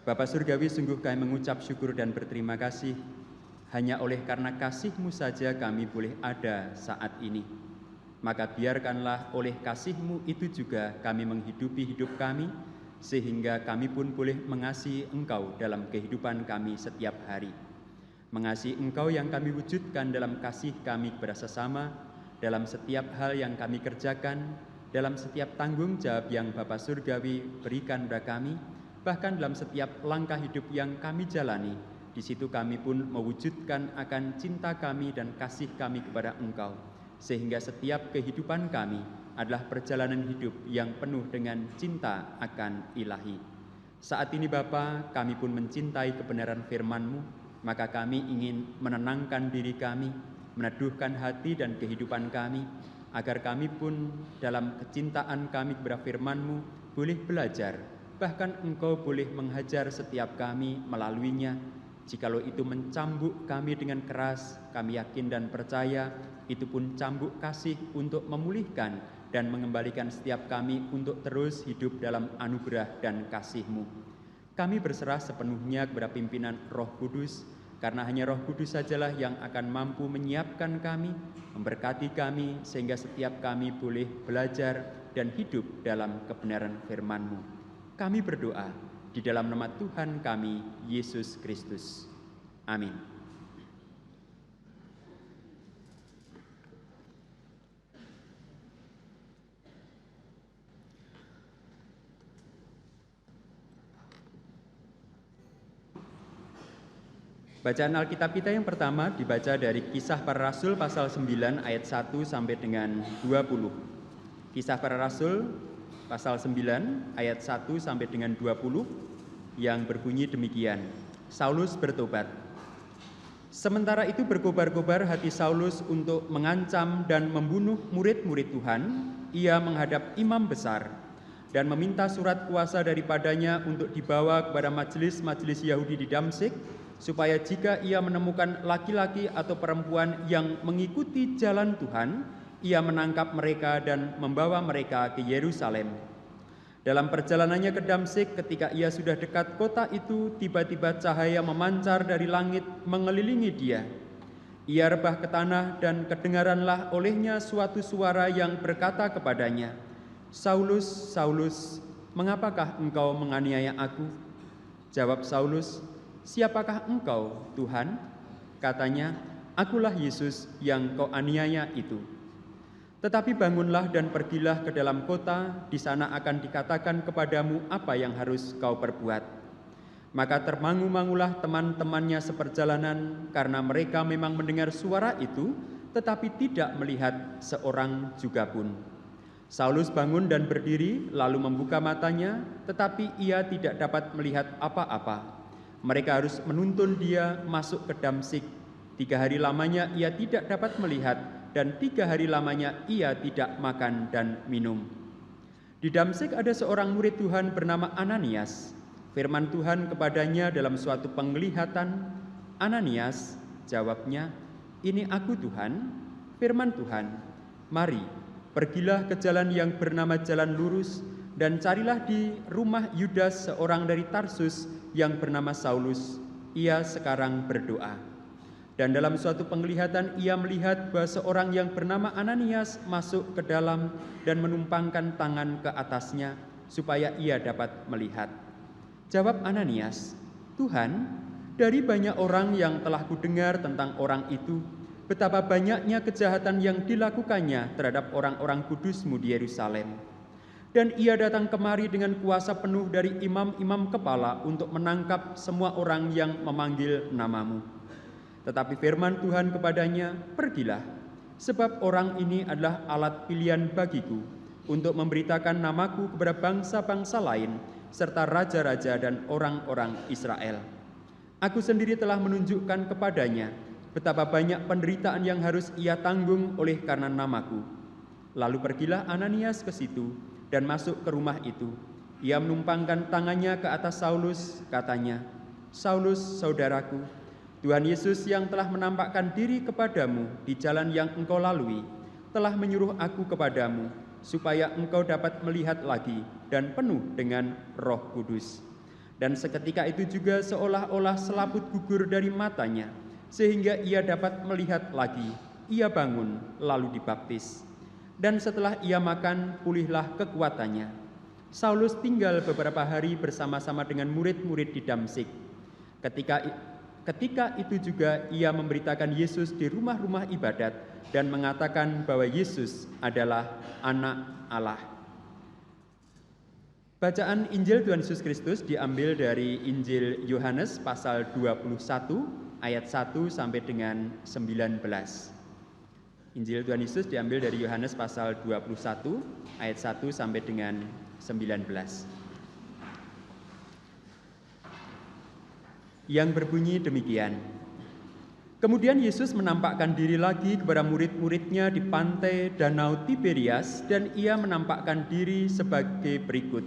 Bapa Surgawi, sungguh kami mengucap syukur dan berterima kasih. Hanya oleh karena kasih-Mu saja kami boleh ada saat ini. Maka biarkanlah oleh kasih-Mu itu juga kami menghidupi hidup kami, sehingga kami pun boleh mengasihi Engkau dalam kehidupan kami setiap hari. Mengasihi Engkau yang kami wujudkan dalam kasih kami kepada sesama, dalam setiap hal yang kami kerjakan, dalam setiap tanggung jawab yang Bapa Surgawi berikan kepada kami, bahkan dalam setiap langkah hidup yang kami jalani. Di situ kami pun mewujudkan akan cinta kami dan kasih kami kepada Engkau, sehingga setiap kehidupan kami adalah perjalanan hidup yang penuh dengan cinta akan Ilahi. Saat ini Bapa, kami pun mencintai kebenaran firman-Mu, maka kami ingin menenangkan diri kami, meneduhkan hati dan kehidupan kami, agar kami pun dalam kecintaan kami kepada firman-Mu boleh belajar, bahkan Engkau boleh menghajar setiap kami melaluinya. Jikalau itu mencambuk kami dengan keras, kami yakin dan percaya itu pun cambuk kasih untuk memulihkan dan mengembalikan setiap kami untuk terus hidup dalam anugerah dan kasih-Mu. Kami berserah sepenuhnya kepada pimpinan Roh Kudus, karena hanya Roh Kudus sajalah yang akan mampu menyiapkan kami, memberkati kami, sehingga setiap kami boleh belajar dan hidup dalam kebenaran firman-Mu. Kami berdoa di dalam nama Tuhan kami, Yesus Kristus. Amin. Bacaan Alkitab kita yang pertama dibaca dari Kisah Para Rasul pasal 9 ayat 1 sampai dengan 20. Kisah Para Rasul pasal 9 ayat 1 sampai dengan 20 yang berbunyi demikian. Saulus bertobat. Sementara itu berkobar-kobar hati Saulus untuk mengancam dan membunuh murid-murid Tuhan. Ia menghadap imam besar dan meminta surat kuasa daripadanya untuk dibawa kepada majelis-majelis Yahudi di Damsyik, supaya jika ia menemukan laki-laki atau perempuan yang mengikuti jalan Tuhan, ia menangkap mereka dan membawa mereka ke Yerusalem. Dalam perjalanannya ke Damsyik, ketika ia sudah dekat kota itu, tiba-tiba cahaya memancar dari langit mengelilingi dia. Ia rebah ke tanah dan kedengaranlah olehnya suatu suara yang berkata kepadanya, "Saulus, Saulus, mengapakah engkau menganiaya aku?" Jawab Saulus, "Siapakah engkau, Tuhan?" Katanya, "Akulah Yesus yang kau aniaya itu. Tetapi bangunlah dan pergilah ke dalam kota, di sana akan dikatakan kepadamu apa yang harus kau perbuat." Maka termangu-mangulah teman-temannya seperjalanan, karena mereka memang mendengar suara itu, tetapi tidak melihat seorang juga pun. Saulus bangun dan berdiri, lalu membuka matanya, tetapi ia tidak dapat melihat apa-apa. Mereka harus menuntun dia masuk ke Damsyik. 3 hari lamanya ia tidak dapat melihat, dan 3 hari lamanya ia tidak makan dan minum. Di Damsyik ada seorang murid Tuhan bernama Ananias. Firman Tuhan kepadanya dalam suatu penglihatan. "Ananias," jawabnya, "Ini aku Tuhan." Firman Tuhan, "Mari, pergilah ke jalan yang bernama Jalan Lurus, dan carilah di rumah Yudas seorang dari Tarsus yang bernama Saulus. Ia sekarang berdoa." Dan dalam suatu penglihatan ia melihat bahwa seorang yang bernama Ananias masuk ke dalam dan menumpangkan tangan ke atasnya supaya ia dapat melihat. Jawab Ananias, "Tuhan, dari banyak orang yang telah kudengar tentang orang itu, betapa banyaknya kejahatan yang dilakukannya terhadap orang-orang kudus-Mu di Yerusalem. Dan ia datang kemari dengan kuasa penuh dari imam-imam kepala untuk menangkap semua orang yang memanggil nama-Mu. Tetapi firman Tuhan kepadanya, 'Pergilah, sebab orang ini adalah alat pilihan bagiku untuk memberitakan namaku kepada bangsa-bangsa lain, serta raja-raja dan orang-orang Israel. Aku sendiri telah menunjukkan kepadanya betapa banyak penderitaan yang harus ia tanggung oleh karena namaku.' Lalu pergilah Ananias ke situ dan masuk ke rumah itu. Ia menumpangkan tangannya ke atas Saulus, katanya, 'Saulus, saudaraku, Tuhan Yesus yang telah menampakkan diri kepadamu di jalan yang engkau lalui, telah menyuruh aku kepadamu, supaya engkau dapat melihat lagi dan penuh dengan Roh Kudus.' Dan seketika itu juga seolah-olah selaput gugur dari matanya, sehingga ia dapat melihat lagi. Ia bangun, lalu dibaptis. Dan setelah ia makan, pulihlah kekuatannya. Saulus tinggal beberapa hari bersama-sama dengan murid-murid di Damsyik. Ketika itu juga ia memberitakan Yesus di rumah-rumah ibadat dan mengatakan bahwa Yesus adalah Anak Allah. Bacaan Injil Tuhan Yesus Kristus diambil dari Injil Yohanes pasal 21 ayat 1 sampai dengan 19. Injil Tuhan Yesus diambil dari Yohanes pasal 21 ayat 1 sampai dengan 19. Yang berbunyi demikian. Kemudian Yesus menampakkan diri lagi kepada murid-muridnya di pantai Danau Tiberias, dan ia menampakkan diri sebagai berikut.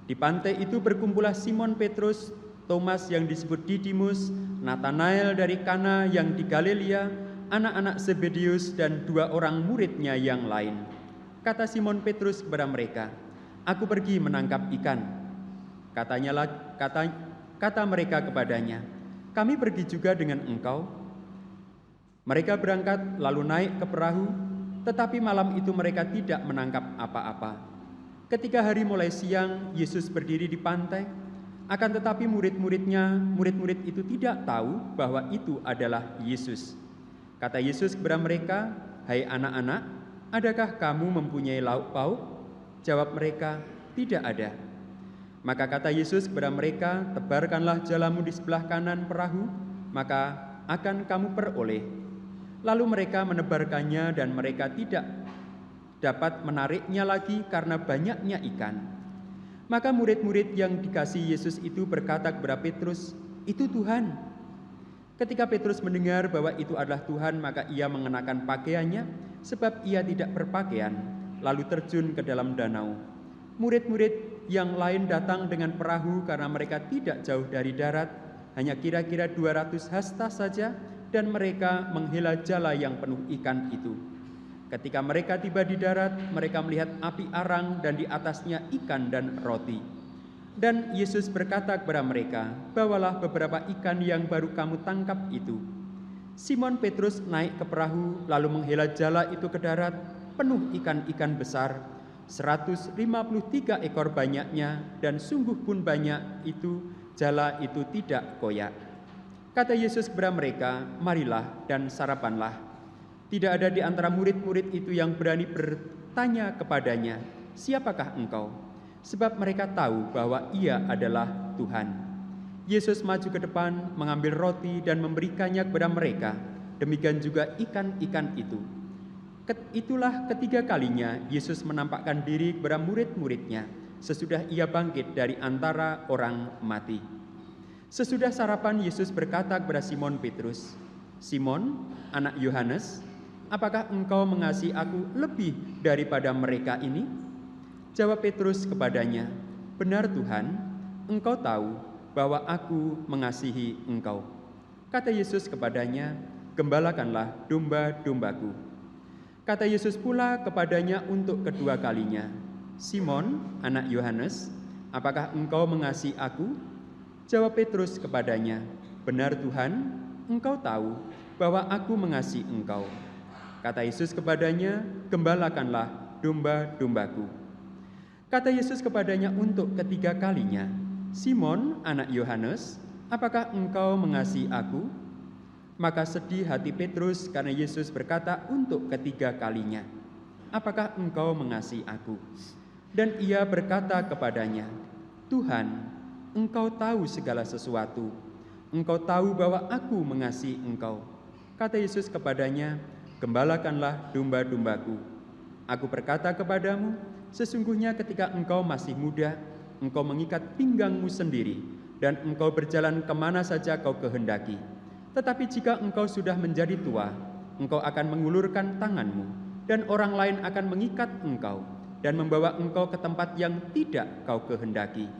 Di pantai itu berkumpullah Simon Petrus, Thomas yang disebut Didimus, Natanael dari Kana yang di Galilea, anak-anak Zebedeus, dan 2 orang muridnya yang lain. Kata Simon Petrus kepada mereka, "Aku pergi menangkap ikan." Kata mereka kepadanya, "Kami pergi juga dengan engkau." Mereka berangkat lalu naik ke perahu, tetapi malam itu mereka tidak menangkap apa-apa. Ketika hari mulai siang, Yesus berdiri di pantai, akan tetapi murid itu tidak tahu bahwa itu adalah Yesus. Kata Yesus kepada mereka, "Hai anak-anak, adakah kamu mempunyai lauk pauk?" Jawab mereka, "Tidak ada." Maka kata Yesus kepada mereka, "Tebarkanlah jalamu di sebelah kanan perahu, maka akan kamu peroleh." Lalu mereka menebarkannya dan mereka tidak dapat menariknya lagi karena banyaknya ikan. Maka murid-murid yang dikasihi Yesus itu berkata kepada Petrus, "Itu Tuhan." Ketika Petrus mendengar bahwa itu adalah Tuhan, maka ia mengenakan pakaiannya, sebab ia tidak berpakaian, lalu terjun ke dalam danau. Murid-murid yang lain datang dengan perahu karena mereka tidak jauh dari darat, hanya kira-kira 200 hasta saja, dan mereka menghela jala yang penuh ikan itu. Ketika mereka tiba di darat, mereka melihat api arang dan di atasnya ikan dan roti. Dan Yesus berkata kepada mereka, "Bawalah beberapa ikan yang baru kamu tangkap itu." Simon Petrus naik ke perahu, lalu menghela jala itu ke darat, penuh ikan-ikan besar, 153 ekor banyaknya, dan sungguh pun banyak itu, jala itu tidak koyak. Kata Yesus kepada mereka, "Marilah dan sarapanlah." Tidak ada di antara murid-murid itu yang berani bertanya kepadanya, "Siapakah engkau?" Sebab mereka tahu bahwa ia adalah Tuhan. Yesus maju ke depan, mengambil roti dan memberikannya kepada mereka. Demikian juga ikan-ikan itu. Itulah ketiga kalinya Yesus menampakkan diri kepada murid-muridnya sesudah ia bangkit dari antara orang mati. Sesudah sarapan, Yesus berkata kepada Simon Petrus, "Simon, anak Yohanes, apakah engkau mengasihi aku lebih daripada mereka ini?" Jawab Petrus kepadanya, "Benar Tuhan, engkau tahu bahwa aku mengasihi engkau." Kata Yesus kepadanya, "Gembalakanlah domba-dombaku." Kata Yesus pula kepadanya untuk kedua kalinya, "Simon, anak Yohanes, apakah engkau mengasihi aku?" Jawab Petrus kepadanya, "Benar Tuhan, engkau tahu bahwa aku mengasihi engkau." Kata Yesus kepadanya, "Gembalakanlah domba-dombaku." Kata Yesus kepadanya untuk ketiga kalinya, "Simon, anak Yohanes, apakah engkau mengasihi aku?" Maka sedih hati Petrus karena Yesus berkata untuk ketiga kalinya, "Apakah engkau mengasihi aku?" Dan ia berkata kepadanya, "Tuhan, engkau tahu segala sesuatu. Engkau tahu bahwa aku mengasihi engkau." Kata Yesus kepadanya, "Gembalakanlah domba-dombaku. Aku berkata kepadamu, sesungguhnya ketika engkau masih muda, engkau mengikat pinggangmu sendiri, dan engkau berjalan kemana saja kau kehendaki. Tetapi jika engkau sudah menjadi tua, engkau akan mengulurkan tanganmu, dan orang lain akan mengikat engkau, dan membawa engkau ke tempat yang tidak kau kehendaki."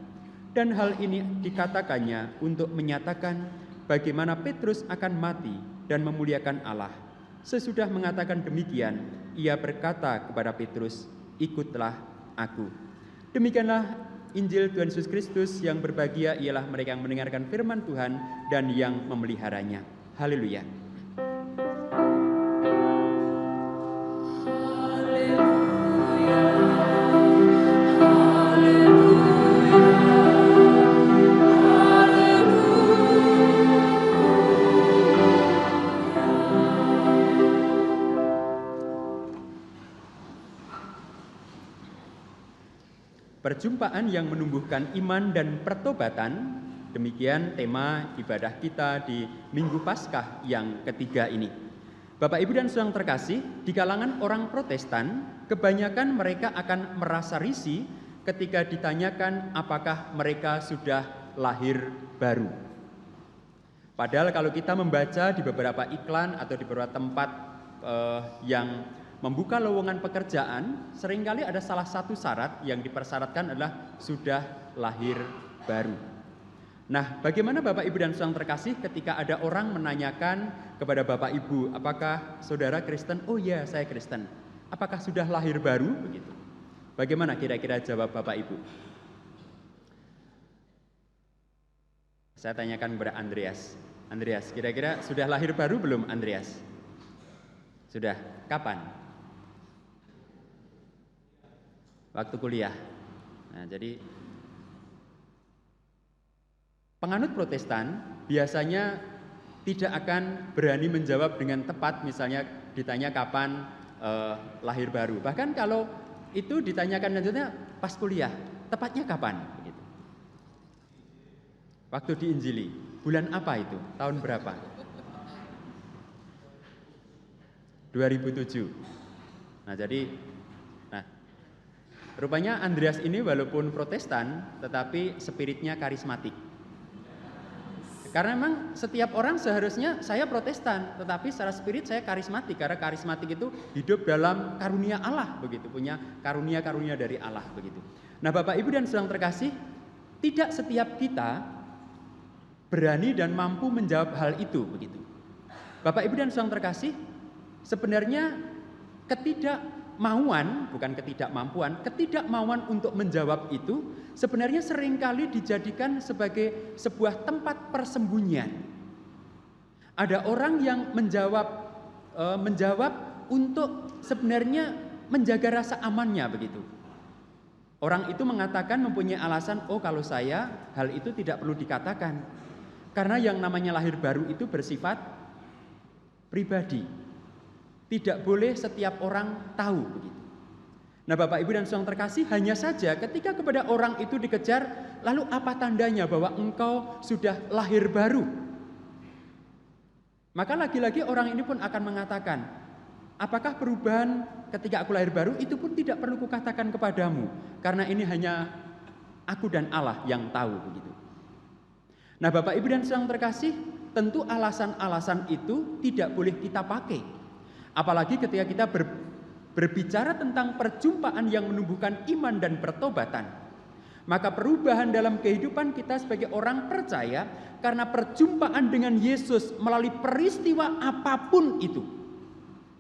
Dan hal ini dikatakannya untuk menyatakan bagaimana Petrus akan mati dan memuliakan Allah. Sesudah mengatakan demikian, ia berkata kepada Petrus, "Ikutlah aku." Demikianlah Injil Tuhan Yesus Kristus. Yang berbahagia ialah mereka yang mendengarkan firman Tuhan dan yang memeliharanya. Haleluya. Perjumpaan yang menumbuhkan iman dan pertobatan, demikian tema ibadah kita di Minggu Paskah yang ketiga ini. Bapak, Ibu, dan saudara terkasih, di kalangan orang Protestan, kebanyakan mereka akan merasa risih ketika ditanyakan apakah mereka sudah lahir baru. Padahal kalau kita membaca di beberapa iklan atau di beberapa tempat yang membuka lowongan pekerjaan, seringkali ada salah satu syarat yang dipersyaratkan adalah sudah lahir baru. Nah, bagaimana Bapak, Ibu, dan saudara terkasih ketika ada orang menanyakan kepada Bapak, Ibu, apakah saudara Kristen? Oh iya, saya Kristen. Apakah sudah lahir baru? Begitu. Bagaimana kira-kira jawab Bapak, Ibu? Saya tanyakan kepada Andreas. Andreas, kira-kira sudah lahir baru belum, Andreas? Sudah. Kapan? Waktu kuliah. Nah, jadi penganut Protestan biasanya tidak akan berani menjawab dengan tepat, misalnya ditanya kapan lahir baru. Bahkan kalau itu ditanyakan lanjutnya pas kuliah, tepatnya kapan? Begitu. Waktu diinjili, bulan apa itu? Tahun berapa? 2007. Nah, rupanya Andreas ini walaupun Protestan, tetapi spiritnya karismatik. Karena memang setiap orang seharusnya saya Protestan, tetapi secara spirit saya karismatik. Karena karismatik itu hidup dalam karunia Allah, begitu, punya karunia-karunia dari Allah, begitu. Nah, Bapak, Ibu, dan saudara terkasih, tidak setiap kita berani dan mampu menjawab hal itu, begitu. Bapak, Ibu, dan saudara terkasih, sebenarnya ketidakmauan untuk menjawab itu sebenarnya seringkali dijadikan sebagai sebuah tempat persembunyian. Ada orang yang menjawab untuk sebenarnya menjaga rasa amannya, begitu. Orang itu mengatakan, mempunyai alasan, oh kalau saya hal itu tidak perlu dikatakan. Karena yang namanya lahir baru itu bersifat pribadi. Tidak boleh setiap orang tahu, begitu. Nah, Bapak, Ibu, dan saudara terkasih, hanya saja ketika kepada orang itu dikejar, lalu apa tandanya bahwa engkau sudah lahir baru? Maka lagi-lagi orang ini pun akan mengatakan, apakah perubahan ketika aku lahir baru itu pun tidak perlu kukatakan kepadamu, karena ini hanya aku dan Allah yang tahu, begitu. Nah, Bapak, Ibu, dan saudara terkasih, tentu alasan-alasan itu tidak boleh kita pakai. Apalagi ketika kita berbicara tentang perjumpaan yang menumbuhkan iman dan pertobatan. Maka perubahan dalam kehidupan kita sebagai orang percaya karena perjumpaan dengan Yesus melalui peristiwa apapun itu.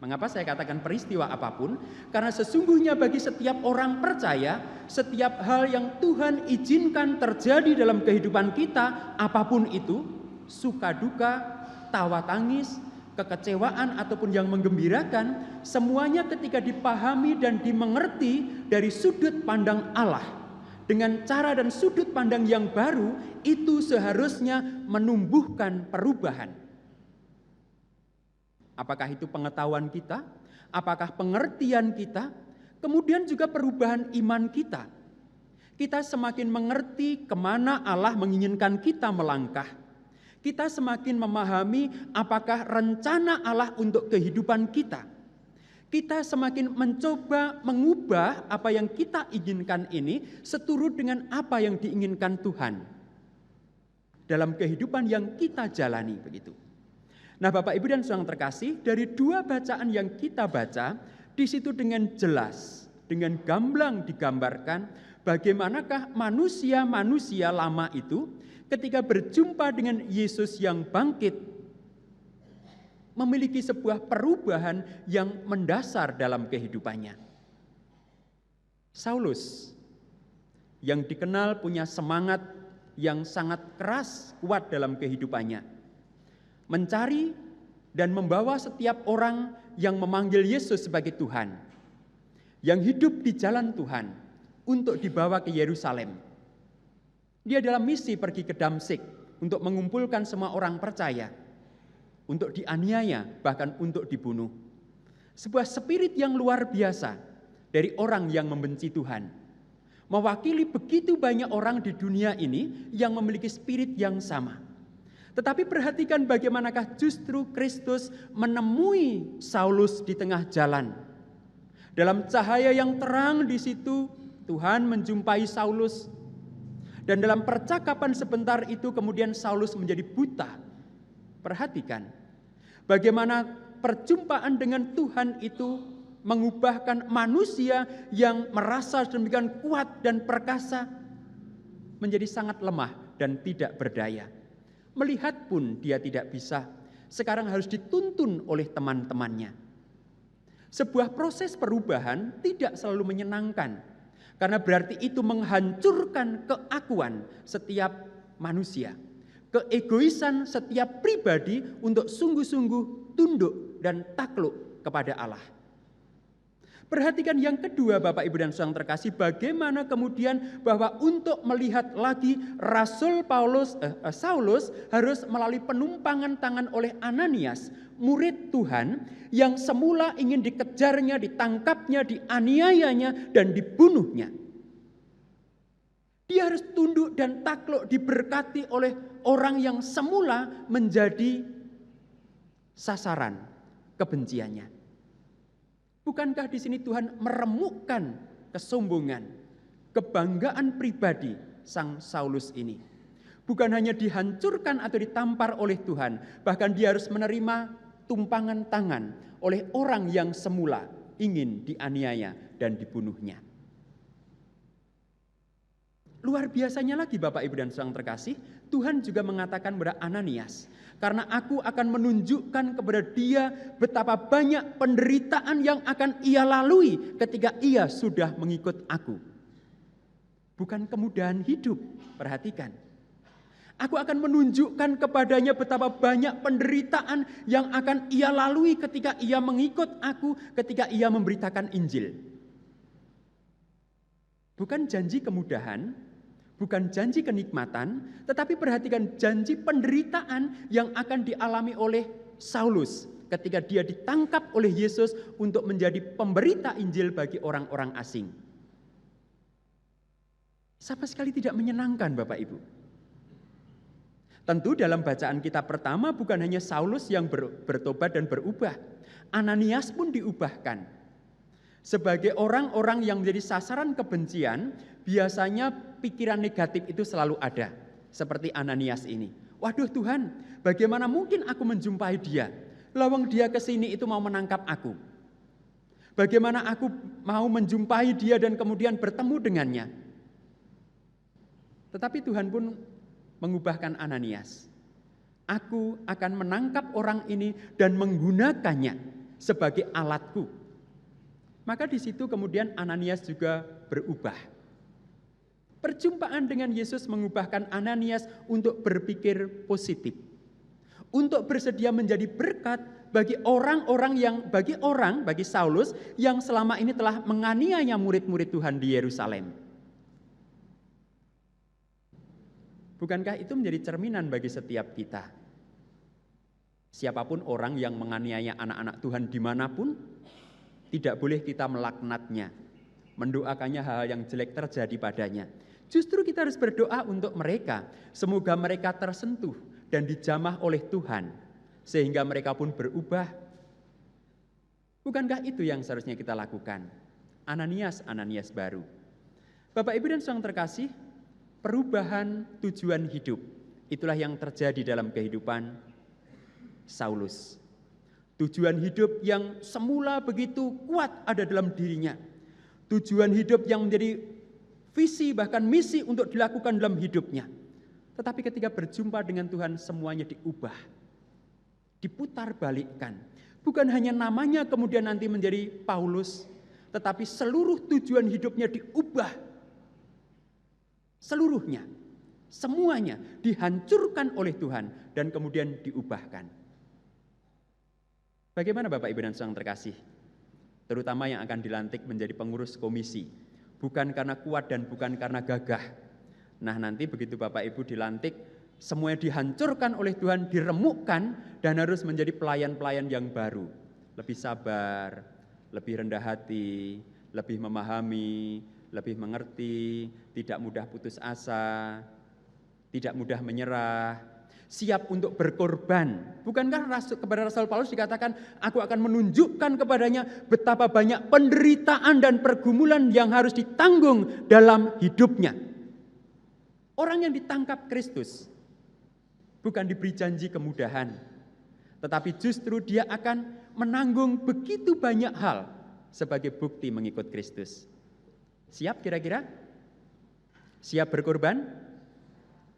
Mengapa saya katakan peristiwa apapun? Karena sesungguhnya bagi setiap orang percaya, setiap hal yang Tuhan izinkan terjadi dalam kehidupan kita, apapun itu, suka duka, tawa tangis, kekecewaan ataupun yang menggembirakan, semuanya ketika dipahami dan dimengerti dari sudut pandang Allah dengan cara dan sudut pandang yang baru, itu seharusnya menumbuhkan perubahan. Apakah itu pengetahuan kita? Apakah pengertian kita? Kemudian juga perubahan iman kita. Kita semakin mengerti kemana Allah menginginkan kita melangkah. Kita semakin memahami apakah rencana Allah untuk kehidupan kita. Kita semakin mencoba mengubah apa yang kita inginkan ini seturut dengan apa yang diinginkan Tuhan dalam kehidupan yang kita jalani, begitu. Nah, Bapak, Ibu, dan saudara terkasih, dari dua bacaan yang kita baca, di situ dengan jelas, dengan gamblang digambarkan bagaimanakah manusia-manusia lama itu ketika berjumpa dengan Yesus yang bangkit, memiliki sebuah perubahan yang mendasar dalam kehidupannya. Saulus yang dikenal punya semangat yang sangat keras, kuat dalam kehidupannya. Mencari dan membawa setiap orang yang memanggil Yesus sebagai Tuhan, yang hidup di jalan Tuhan, untuk dibawa ke Yerusalem. Dia dalam misi pergi ke Damsyik untuk mengumpulkan semua orang percaya, untuk dianiaya, bahkan untuk dibunuh. Sebuah spirit yang luar biasa dari orang yang membenci Tuhan, mewakili begitu banyak orang di dunia ini yang memiliki spirit yang sama. Tetapi perhatikan bagaimanakah justru Kristus menemui Saulus di tengah jalan. Dalam cahaya yang terang di situ, Tuhan menjumpai Saulus. Dan dalam percakapan sebentar itu kemudian Saulus menjadi buta. Perhatikan bagaimana perjumpaan dengan Tuhan itu mengubahkan manusia yang merasa demikian kuat dan perkasa menjadi sangat lemah dan tidak berdaya. Melihat pun dia tidak bisa. Sekarang harus dituntun oleh teman-temannya. Sebuah proses perubahan tidak selalu menyenangkan, karena berarti itu menghancurkan keakuan setiap manusia, keegoisan setiap pribadi untuk sungguh-sungguh tunduk dan takluk kepada Allah. Perhatikan yang kedua Bapak Ibu dan Saudara terkasih, bagaimana kemudian bahwa untuk melihat lagi Rasul Saulus harus melalui penumpangan tangan oleh Ananias, murid Tuhan yang semula ingin dikejarnya, ditangkapnya, dianiayanya, dan dibunuhnya. Dia harus tunduk dan takluk, diberkati oleh orang yang semula menjadi sasaran kebenciannya. Bukankah di sini Tuhan meremukkan kesombongan, kebanggaan pribadi sang Saulus ini? Bukan hanya dihancurkan atau ditampar oleh Tuhan, bahkan dia harus menerima tumpangan tangan oleh orang yang semula ingin dianiaya dan dibunuhnya. Luar biasanya lagi Bapak Ibu dan Saudara terkasih, Tuhan juga mengatakan kepada Ananias, karena aku akan menunjukkan kepada dia betapa banyak penderitaan yang akan ia lalui ketika ia sudah mengikut aku. Bukan kemudahan hidup, perhatikan. Aku akan menunjukkan kepadanya betapa banyak penderitaan yang akan ia lalui ketika ia mengikut aku, ketika ia memberitakan Injil. Bukan janji kemudahan, bukan janji kenikmatan, tetapi perhatikan janji penderitaan yang akan dialami oleh Saulus ketika dia ditangkap oleh Yesus untuk menjadi pemberita Injil bagi orang-orang asing. Sama sekali tidak menyenangkan Bapak Ibu. Tentu dalam bacaan kita pertama bukan hanya Saulus yang bertobat dan berubah, Ananias pun diubahkan. Sebagai orang-orang yang menjadi sasaran kebencian, biasanya pikiran negatif itu selalu ada. Seperti Ananias ini. Waduh Tuhan, bagaimana mungkin aku menjumpai dia? Lawang dia ke sini itu mau menangkap aku. Bagaimana aku mau menjumpai dia dan kemudian bertemu dengannya? Tetapi Tuhan pun mengubahkan Ananias. Aku akan menangkap orang ini dan menggunakannya sebagai alatku. Maka di situ kemudian Ananias juga berubah. Perjumpaan dengan Yesus mengubahkan Ananias untuk berpikir positif. Untuk bersedia menjadi berkat bagi bagi Saulus yang selama ini telah menganiaya murid-murid Tuhan di Yerusalem. Bukankah itu menjadi cerminan bagi setiap kita? Siapapun orang yang menganiaya anak-anak Tuhan dimanapun, tidak boleh kita melaknatnya, mendoakannya hal-hal yang jelek terjadi padanya. Justru kita harus berdoa untuk mereka, semoga mereka tersentuh dan dijamah oleh Tuhan, sehingga mereka pun berubah. Bukankah itu yang seharusnya kita lakukan? Ananias baru. Bapak Ibu dan Saudara terkasih, perubahan tujuan hidup, itulah yang terjadi dalam kehidupan Saulus. Tujuan hidup yang semula begitu kuat ada dalam dirinya. Tujuan hidup yang menjadi visi bahkan misi untuk dilakukan dalam hidupnya. Tetapi ketika berjumpa dengan Tuhan semuanya diubah. Diputar balikkan. Bukan hanya namanya kemudian nanti menjadi Paulus, tetapi seluruh tujuan hidupnya diubah. seluruhnya, semuanya dihancurkan oleh Tuhan dan kemudian diubahkan. Bagaimana Bapak Ibu dan Saudara terkasih? Terutama yang akan dilantik menjadi pengurus komisi. Bukan karena kuat dan bukan karena gagah. Nah, nanti begitu Bapak Ibu dilantik, semuanya dihancurkan oleh Tuhan, diremukkan dan harus menjadi pelayan-pelayan yang baru. Lebih sabar, lebih rendah hati, lebih memahami, lebih mengerti, tidak mudah putus asa, tidak mudah menyerah, siap untuk berkorban. Bukankah kepada Rasul Paulus dikatakan, aku akan menunjukkan kepadanya betapa banyak penderitaan dan pergumulan yang harus ditanggung dalam hidupnya. Orang yang ditangkap Kristus bukan diberi janji kemudahan, tetapi justru dia akan menanggung begitu banyak hal sebagai bukti mengikut Kristus. Siap kira-kira? Siap berkorban?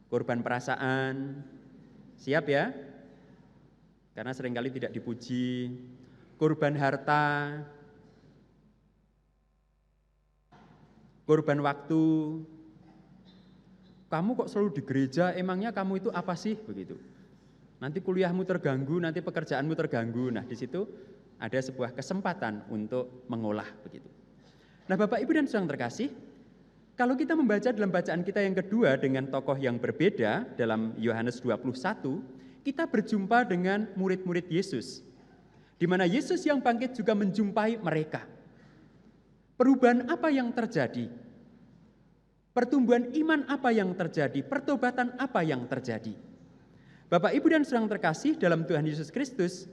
Korban perasaan, siap ya? Karena seringkali tidak dipuji. Korban harta, korban waktu. Kamu kok selalu di gereja, emangnya kamu itu apa sih? Begitu. Nanti kuliahmu terganggu, nanti pekerjaanmu terganggu. Nah, di situ ada sebuah kesempatan untuk mengolah begitu. Nah, Bapak Ibu dan Saudara terkasih, kalau kita membaca dalam bacaan kita yang kedua dengan tokoh yang berbeda dalam Yohanes 21, kita berjumpa dengan murid-murid Yesus, di mana Yesus yang bangkit juga menjumpai mereka. Perubahan apa yang terjadi? Pertumbuhan iman apa yang terjadi? Pertobatan apa yang terjadi? Bapak, Ibu dan Saudara terkasih dalam Tuhan Yesus Kristus,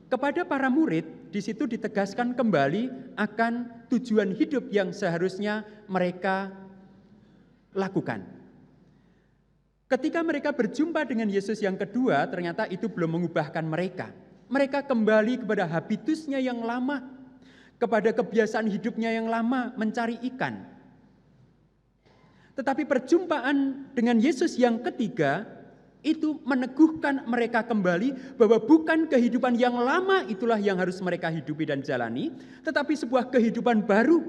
kepada para murid di situ ditegaskan kembali akan tujuan hidup yang seharusnya mereka lakukan. Ketika mereka berjumpa dengan Yesus yang kedua, ternyata itu belum mengubahkan mereka. Mereka kembali kepada habitusnya yang lama, kepada kebiasaan hidupnya yang lama, mencari ikan. Tetapi perjumpaan dengan Yesus yang ketiga, itu meneguhkan mereka kembali bahwa bukan kehidupan yang lama itulah yang harus mereka hidupi dan jalani, tetapi sebuah kehidupan baru.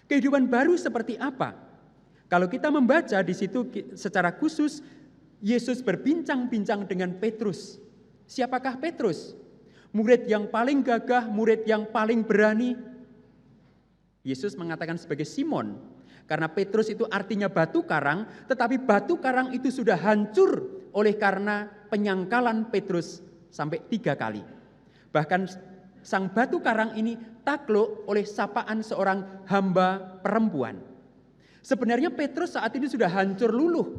Kehidupan baru seperti apa? Kalau kita membaca di situ secara khusus, Yesus berbincang-bincang dengan Petrus. Siapakah Petrus? Murid yang paling gagah, murid yang paling berani. Yesus mengatakan sebagai Simon, karena Petrus itu artinya batu karang, tetapi batu karang itu sudah hancur oleh karena penyangkalan Petrus sampai 3 kali. Bahkan sang batu karang ini takluk oleh sapaan seorang hamba perempuan. Sebenarnya Petrus saat ini sudah hancur luluh.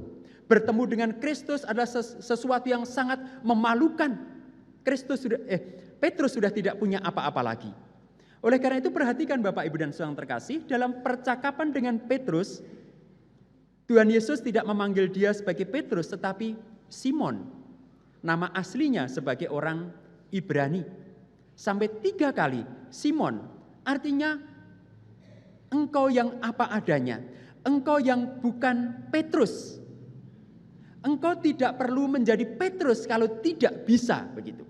Bertemu dengan Kristus adalah sesuatu yang sangat memalukan. Petrus sudah tidak punya apa-apa lagi. Oleh karena itu perhatikan Bapak, Ibu dan Saudara terkasih, dalam percakapan dengan Petrus, Tuhan Yesus tidak memanggil dia sebagai Petrus, tetapi Simon. Nama aslinya sebagai orang Ibrani. Sampai 3 kali, Simon, artinya engkau yang apa adanya, engkau yang bukan Petrus. Engkau tidak perlu menjadi Petrus kalau tidak bisa, begitu.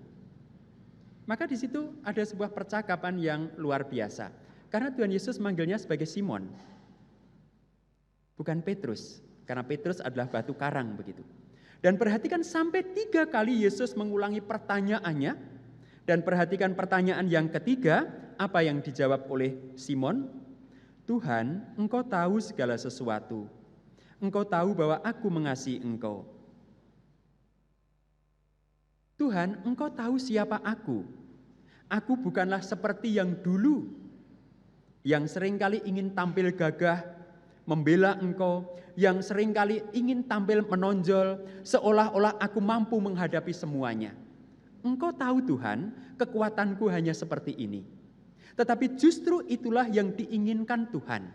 Maka di situ ada sebuah percakapan yang luar biasa. Karena Tuhan Yesus manggilnya sebagai Simon. Bukan Petrus. Karena Petrus adalah batu karang begitu. Dan perhatikan sampai 3 kali Yesus mengulangi pertanyaannya. Dan perhatikan pertanyaan yang ketiga, apa yang dijawab oleh Simon? Tuhan, Engkau tahu segala sesuatu. Engkau tahu bahwa aku mengasihi Engkau. Tuhan, Engkau tahu siapa aku. Aku bukanlah seperti yang dulu, yang seringkali ingin tampil gagah, membela Engkau, yang seringkali ingin tampil menonjol, seolah-olah aku mampu menghadapi semuanya. Engkau tahu Tuhan, kekuatanku hanya seperti ini. Tetapi justru itulah yang diinginkan Tuhan,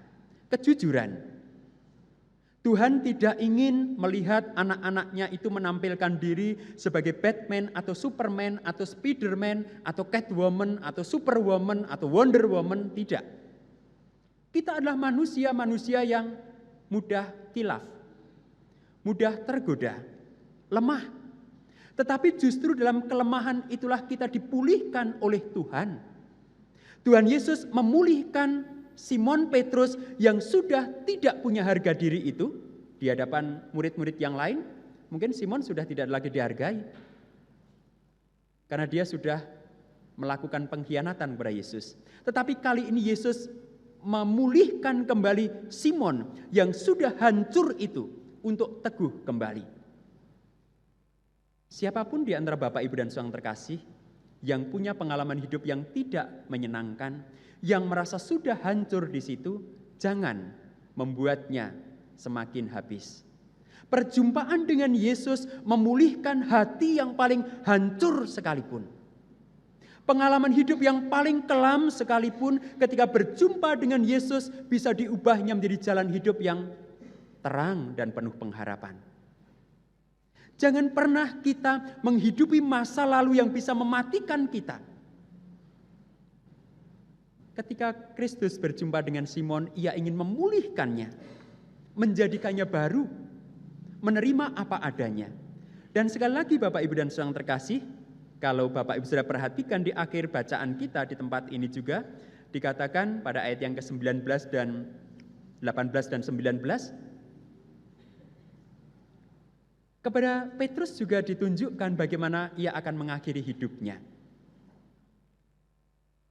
kejujuran. Tuhan tidak ingin melihat anak-anaknya itu menampilkan diri sebagai Batman atau Superman atau Spiderman atau Catwoman atau Superwoman atau Wonder Woman, tidak. Kita adalah manusia-manusia yang mudah khilaf, mudah tergoda, lemah. Tetapi justru dalam kelemahan itulah kita dipulihkan oleh Tuhan. Tuhan Yesus memulihkan Simon Petrus yang sudah tidak punya harga diri itu di hadapan murid-murid yang lain, mungkin Simon sudah tidak lagi dihargai. Karena dia sudah melakukan pengkhianatan kepada Yesus. Tetapi kali ini Yesus memulihkan kembali Simon yang sudah hancur itu untuk teguh kembali. Siapapun di antara Bapak, Ibu, dan Saudara terkasih yang punya pengalaman hidup yang tidak menyenangkan, yang merasa sudah hancur di situ, jangan membuatnya semakin habis. Perjumpaan dengan Yesus memulihkan hati yang paling hancur sekalipun. Pengalaman hidup yang paling kelam sekalipun ketika berjumpa dengan Yesus bisa diubahnya menjadi jalan hidup yang terang dan penuh pengharapan. Jangan pernah kita menghidupi masa lalu yang bisa mematikan kita. Ketika Kristus berjumpa dengan Simon, ia ingin memulihkannya, menjadikannya baru, menerima apa adanya. Dan sekali lagi Bapak, Ibu, dan Saudara terkasih, kalau Bapak Ibu sudah perhatikan di akhir bacaan kita di tempat ini juga dikatakan pada ayat yang ke-19 dan 18 dan 19, kepada Petrus juga ditunjukkan bagaimana ia akan mengakhiri hidupnya.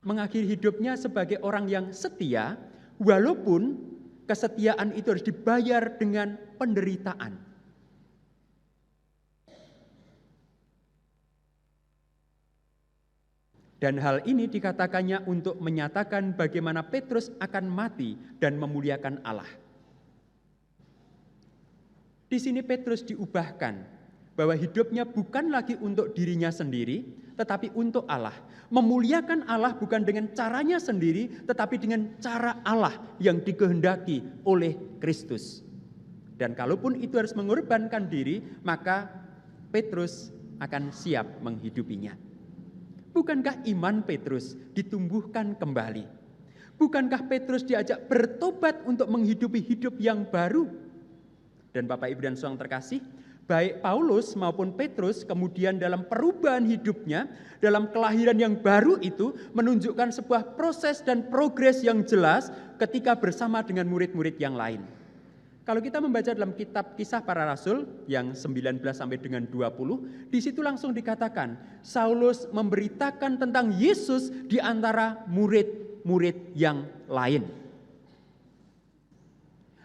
Mengakhiri hidupnya sebagai orang yang setia, walaupun kesetiaan itu harus dibayar dengan penderitaan. Dan hal ini dikatakannya untuk menyatakan bagaimana Petrus akan mati dan memuliakan Allah. Di sini Petrus diubahkan bahwa hidupnya bukan lagi untuk dirinya sendiri, tetapi untuk Allah. Memuliakan Allah bukan dengan caranya sendiri, tetapi dengan cara Allah yang dikehendaki oleh Kristus. Dan kalaupun itu harus mengorbankan diri, maka Petrus akan siap menghidupinya. Bukankah iman Petrus ditumbuhkan kembali? Bukankah Petrus diajak bertobat untuk menghidupi hidup yang baru? Dan Bapak, Ibu, dan Saudara terkasih, baik Paulus maupun Petrus kemudian dalam perubahan hidupnya, dalam kelahiran yang baru itu menunjukkan sebuah proses dan progres yang jelas ketika bersama dengan murid-murid yang lain. Kalau kita membaca dalam kitab Kisah Para Rasul yang 19 sampai dengan 20, di situ langsung dikatakan Saulus memberitakan tentang Yesus di antara murid-murid yang lain.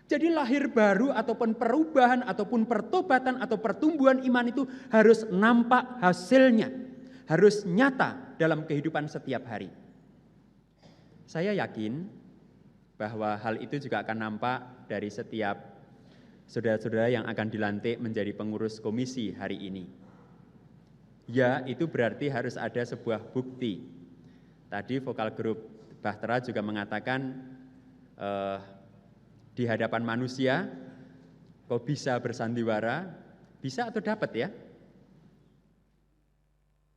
Jadi lahir baru ataupun perubahan ataupun pertobatan atau pertumbuhan iman itu harus nampak hasilnya, harus nyata dalam kehidupan setiap hari. Saya yakin bahwa hal itu juga akan nampak dari setiap saudara-saudara yang akan dilantik menjadi pengurus komisi hari ini. Ya, itu berarti harus ada sebuah bukti. Tadi vokal grup Bahtera juga mengatakan di hadapan manusia kok bisa bersandiwara, bisa atau dapat ya?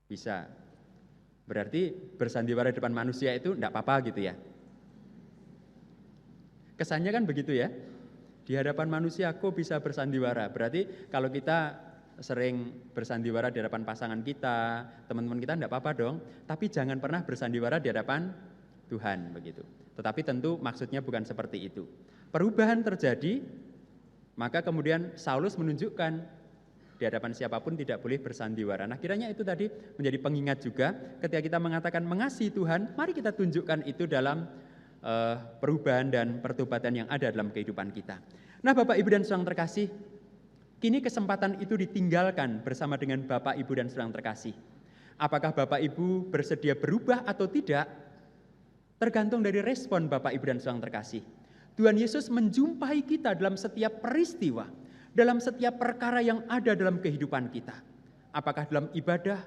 Bisa. Berarti bersandiwara di depan manusia itu enggak apa-apa gitu ya. Kesannya kan begitu ya. Di hadapan manusia kok bisa bersandiwara. Berarti kalau kita sering bersandiwara di hadapan pasangan kita, teman-teman kita enggak apa-apa dong. Tapi jangan pernah bersandiwara di hadapan Tuhan begitu. Tetapi tentu maksudnya bukan seperti itu. Perubahan terjadi, maka kemudian Saulus menunjukkan di hadapan siapapun tidak boleh bersandiwara. Nah, kiranya itu tadi menjadi pengingat juga ketika kita mengatakan mengasihi Tuhan, mari kita tunjukkan itu dalam perubahan dan pertobatan yang ada dalam kehidupan kita. Nah, Bapak, Ibu, dan Saudara terkasih, kini kesempatan itu ditinggalkan bersama dengan Bapak, Ibu, dan Saudara terkasih. Apakah Bapak, Ibu bersedia berubah atau tidak? Tergantung dari respon Bapak, Ibu, dan Saudara terkasih. Tuhan Yesus menjumpai kita dalam setiap peristiwa, dalam setiap perkara yang ada dalam kehidupan kita. Apakah dalam ibadah,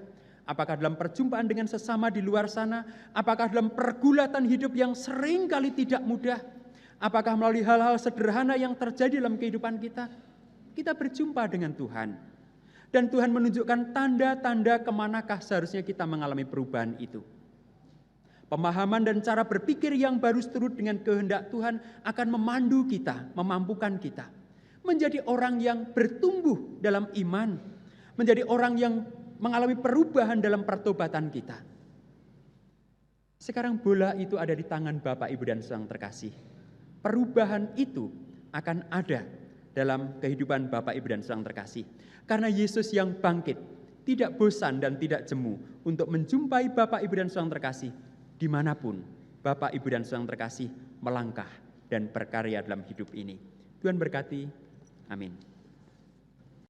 apakah dalam perjumpaan dengan sesama di luar sana, apakah dalam pergulatan hidup yang sering kali tidak mudah, apakah melalui hal-hal sederhana yang terjadi dalam kehidupan kita, kita berjumpa dengan Tuhan. Dan Tuhan menunjukkan tanda-tanda kemanakah seharusnya kita mengalami perubahan itu. Pemahaman dan cara berpikir yang baru seturut dengan kehendak Tuhan akan memandu kita, memampukan kita menjadi orang yang bertumbuh dalam iman, menjadi orang yang mengalami perubahan dalam pertobatan kita. Sekarang bola itu ada di tangan Bapak, Ibu, dan Saudara terkasih. Perubahan itu akan ada dalam kehidupan Bapak, Ibu, dan Saudara terkasih. Karena Yesus yang bangkit tidak bosan dan tidak jemu untuk menjumpai Bapak, Ibu, dan Saudara terkasih dimanapun Bapak, Ibu, dan Saudara terkasih melangkah dan berkarya dalam hidup ini. Tuhan berkati. Amin.